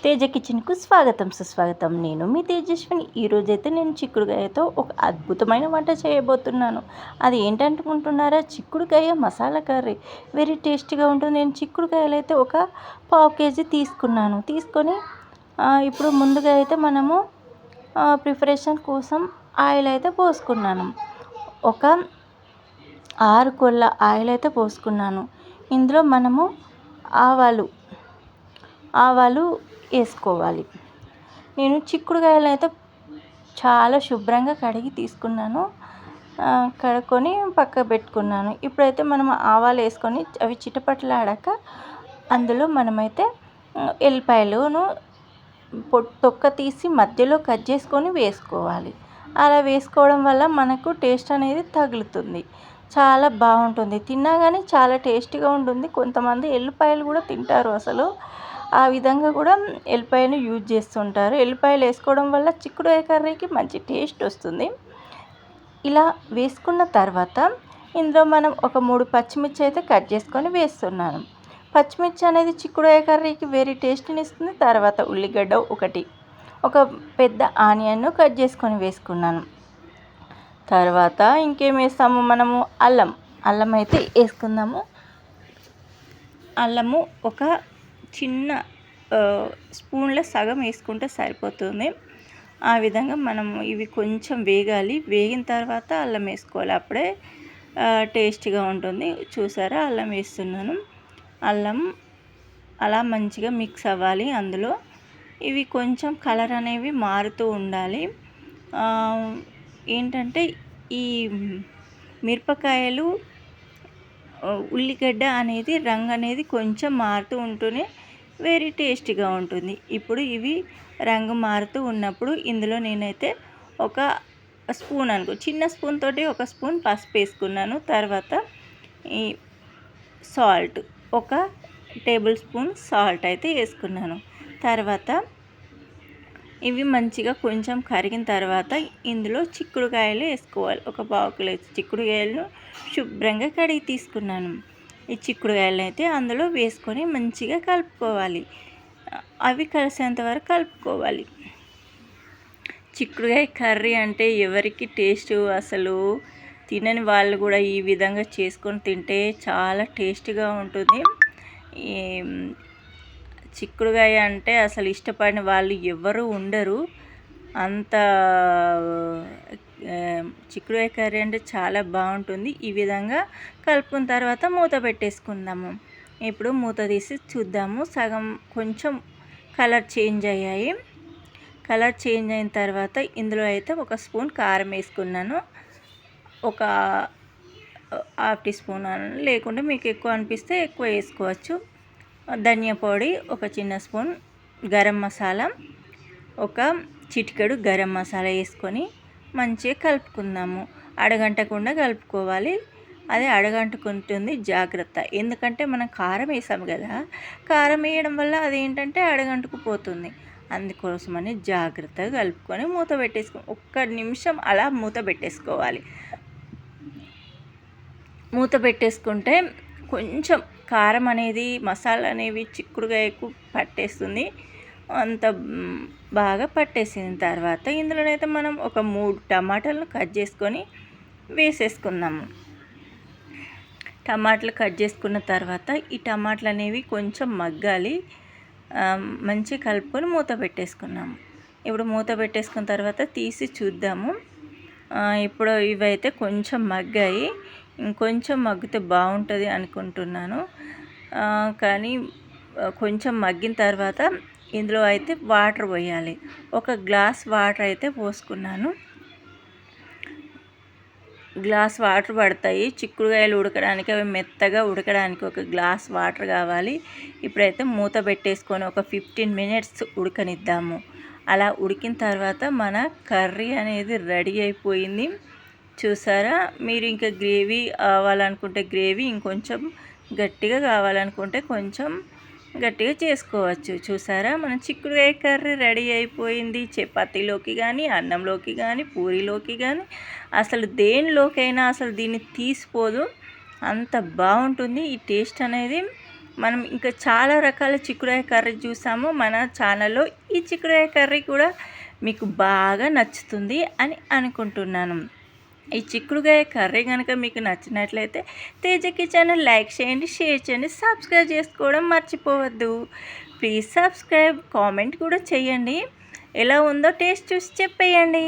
తేజ కిచెన్కు స్వాగతం సుస్వాగతం. నేను మీ తేజస్విని. ఈరోజైతే నేను చిక్కుడుకాయతో ఒక అద్భుతమైన వంట చేయబోతున్నాను. అది ఏంటనుకుంటున్నారా? చిక్కుడుకాయ మసాలా కర్రీ. వెరీ టేస్టీగా ఉంటుంది. నేను చిక్కుడుకాయలు అయితే ఒక పావు కేజీ తీసుకొని ఇప్పుడు ముందుగా అయితే మనము ప్రిపరేషన్ కోసం ఆయిల్ అయితే పోసుకున్నాను. ఒక 6 కొల్ల ఆయిల్ అయితే పోసుకున్నాను. ఇందులో మనము ఆవాలు వేసుకోవాలి. నేను చిక్కుడుకాయలు అయితే చాలా శుభ్రంగా కడిగి తీసుకున్నాను. కడుక్కొని పక్కకు పెట్టుకున్నాను. ఇప్పుడైతే మనం ఆవాలు వేసుకొని అవి చిటపటలాడాక అందులో మనమైతే ఎల్లిపాయలను తొక్క తీసి మధ్యలో కట్ చేసుకొని వేసుకోవాలి. అలా వేసుకోవడం వల్ల మనకు టేస్ట్ అనేది తగులుతుంది. చాలా బాగుంటుంది. తిన్నా కానీ చాలా టేస్టీగా ఉంటుంది. కొంతమంది ఎల్లిపాయలు కూడా తింటారు. అసలు ఆ విధంగా కూడా ఎల్లిపాయలు యూజ్ చేస్తుంటారు. ఎల్లిపాయలు వేసుకోవడం వల్ల చిక్కుడుకాయ కర్రీకి మంచి టేస్ట్ వస్తుంది. ఇలా వేసుకున్న తర్వాత ఇందులో మనం ఒక 3 పచ్చిమిర్చి అయితే కట్ చేసుకొని వేస్తున్నాను. పచ్చిమిర్చి అనేది చిక్కుడుకాయ కర్రీకి వెరీ టేస్ట్ని ఇస్తుంది. తర్వాత ఉల్లిగడ్డ ఒక పెద్ద ఆనియన్ను కట్ చేసుకొని వేసుకున్నాను. తర్వాత ఇంకేం వేస్తాము, మనము అల్లం అయితే వేసుకుందాము. అల్లము ఒక చిన్న స్పూన్ల సగం వేసుకుంటే సరిపోతుంది. ఆ విధంగా మనము ఇవి కొంచెం వేగాలి. వేగిన తర్వాత అల్లం వేసుకోవాలి. అప్పుడే టేస్టీగా ఉంటుంది. చూసారా, అల్లం వేస్తున్నాను. అల్లం అలా మంచిగా మిక్స్ అవ్వాలి. అందులో ఇవి కొంచెం కలర్ అనేవి మారుతూ ఉండాలి. ఏంటంటే ఈ మిరపకాయలు ఉల్లిగడ్డ అనేది రంగు అనేది కొంచెం మారుతూ ఉంటూనే వెరీ టేస్టీగా ఉంటుంది. ఇప్పుడు ఇవి రంగు మారుతూ ఉన్నప్పుడు ఇందులో నేనైతే ఒక స్పూన్ చిన్న స్పూన్ తోటి ఒక స్పూన్ పసుపు వేసుకున్నాను. తర్వాత ఈ సాల్ట్, ఒక టేబుల్ స్పూన్ సాల్ట్ అయితే వేసుకున్నాను. తర్వాత ఇవి మంచిగా కొంచెం కరిగిన తర్వాత ఇందులో చిక్కుడుకాయలు వేసుకోవాలి. ఒక పావు కిలో చిక్కుడుకాయలను శుభ్రంగా కడిగి తీసుకున్నాను. ఈ చిక్కుడుకాయలను అయితే అందులో వేసుకొని మంచిగా కలుపుకోవాలి. అవి కలిసేంత వరకు కలుపుకోవాలి. చిక్కుడుకాయ కర్రీ అంటే ఎవరికి టేస్ట్, అసలు తినని వాళ్ళు కూడా ఈ విధంగా చేసుకొని తింటే చాలా టేస్ట్గా ఉంటుంది. చిక్కుడుకాయ అంటే అసలు ఇష్టపడిన వాళ్ళు ఎవరు ఉండరు. అంత చిక్కుడుకాయ కర్రీ అంటే చాలా బాగుంటుంది. ఈ విధంగా కలుపుకున్న తర్వాత మూత పెట్టేసుకుందాము. ఇప్పుడు మూత తీసి చూద్దాము. సగం కొంచెం కలర్ చేంజ్ అయ్యాయి. కలర్ చేంజ్ అయిన తర్వాత ఇందులో అయితే ఒక స్పూన్ కారం వేసుకున్నాను. ఒక హాఫ్ టీ స్పూన్ లేకుంటే మీకు ఎక్కువ అనిపిస్తే ఎక్కువ వేసుకోవచ్చు. ధనియా పొడి ఒక చిన్న స్పూన్, గరం మసాలా ఒక చిటికెడు గరం మసాలా వేసుకొని మంచిగా కలుపుకుందాము. అడగంటకుండా కలుపుకోవాలి. అది అడగంటుకుంటుంది, జాగ్రత్త. ఎందుకంటే మనం కారం వేసాము కదా, కారం వేయడం వల్ల అదేంటంటే అడగంటుకుపోతుంది. అందుకోసమని జాగ్రత్తగా కలుపుకొని మూత ఒక్క నిమిషం అలా మూత పెట్టేసుకోవాలి. మూత పెట్టేసుకుంటే కొంచెం కారం అనేది, మసాలా అనేవి చిక్కుడుకాయకు పట్టేస్తుంది. అంత బాగా పట్టేసిన తర్వాత ఇందులోనైతే మనం ఒక 3 టమాటాలను కట్ చేసుకొని వేసేసుకుందాము. టమాటాలు కట్ చేసుకున్న తర్వాత ఈ టమాటాలు అనేవి కొంచెం మగ్గాలి. మంచిగా కలుపుకొని మూత పెట్టేసుకున్నాము. ఇప్పుడు మూత పెట్టేసుకున్న తర్వాత తీసి చూద్దాము. ఇప్పుడు ఇవైతే కొంచెం మగ్గాయి. ఇంకొంచెం మగ్గితే బాగుంటుంది అనుకుంటున్నాను. కానీ కొంచెం మగ్గిన తర్వాత ఇందులో అయితే వాటర్ పోయాలి. ఒక గ్లాస్ వాటర్ అయితే పోసుకున్నాను. గ్లాస్ వాటర్ పడతాయి చిక్కుడుకాయలు ఉడకడానికి. అవి మెత్తగా ఉడకడానికి ఒక గ్లాస్ వాటర్ కావాలి. ఇప్పుడైతే మూత పెట్టేసుకొని ఒక 15 మినిట్స్ ఉడకనిద్దాము. అలా ఉడికిన తర్వాత మన కర్రీ అనేది రెడీ అయిపోయింది. చూసారా, మీరు ఇంకా గ్రేవీ కావాలనుకుంటే గ్రేవీ, ఇంకొంచెం గట్టిగా కావాలనుకుంటే కొంచెం గట్టిగా చేసుకోవచ్చు. చూసారా, మన చిక్కుడుకాయ కర్రీ రెడీ అయిపోయింది. చపాతీలోకి కానీ, అన్నంలోకి కానీ, పూరీలోకి కానీ, అసలు దేనిలోకైనా అసలు దీన్ని తీసిపోదు. అంత బాగుంటుంది. ఈ టేస్ట్ అనేది మనం ఇంకా చాలా రకాల చిక్కుడుకాయ కర్రీ చూసాము మన ఛానల్లో. ఈ చిక్కుడుకాయ కర్రీ కూడా మీకు బాగా నచ్చుతుంది అని అనుకుంటున్నాను. ఈ చిక్కుడుకాయ కర్రీ కనుక మీకు నచ్చినట్లయితే తేజ కిచెన్ లైక్ చేయండి, షేర్ చేయండి, సబ్స్క్రైబ్ చేసుకోవడం మర్చిపోవద్దు. ప్లీజ్ సబ్స్క్రైబ్, కామెంట్ కూడా చేయండి. ఎలా ఉందో టేస్ట్ చూసి చెప్పేయండి.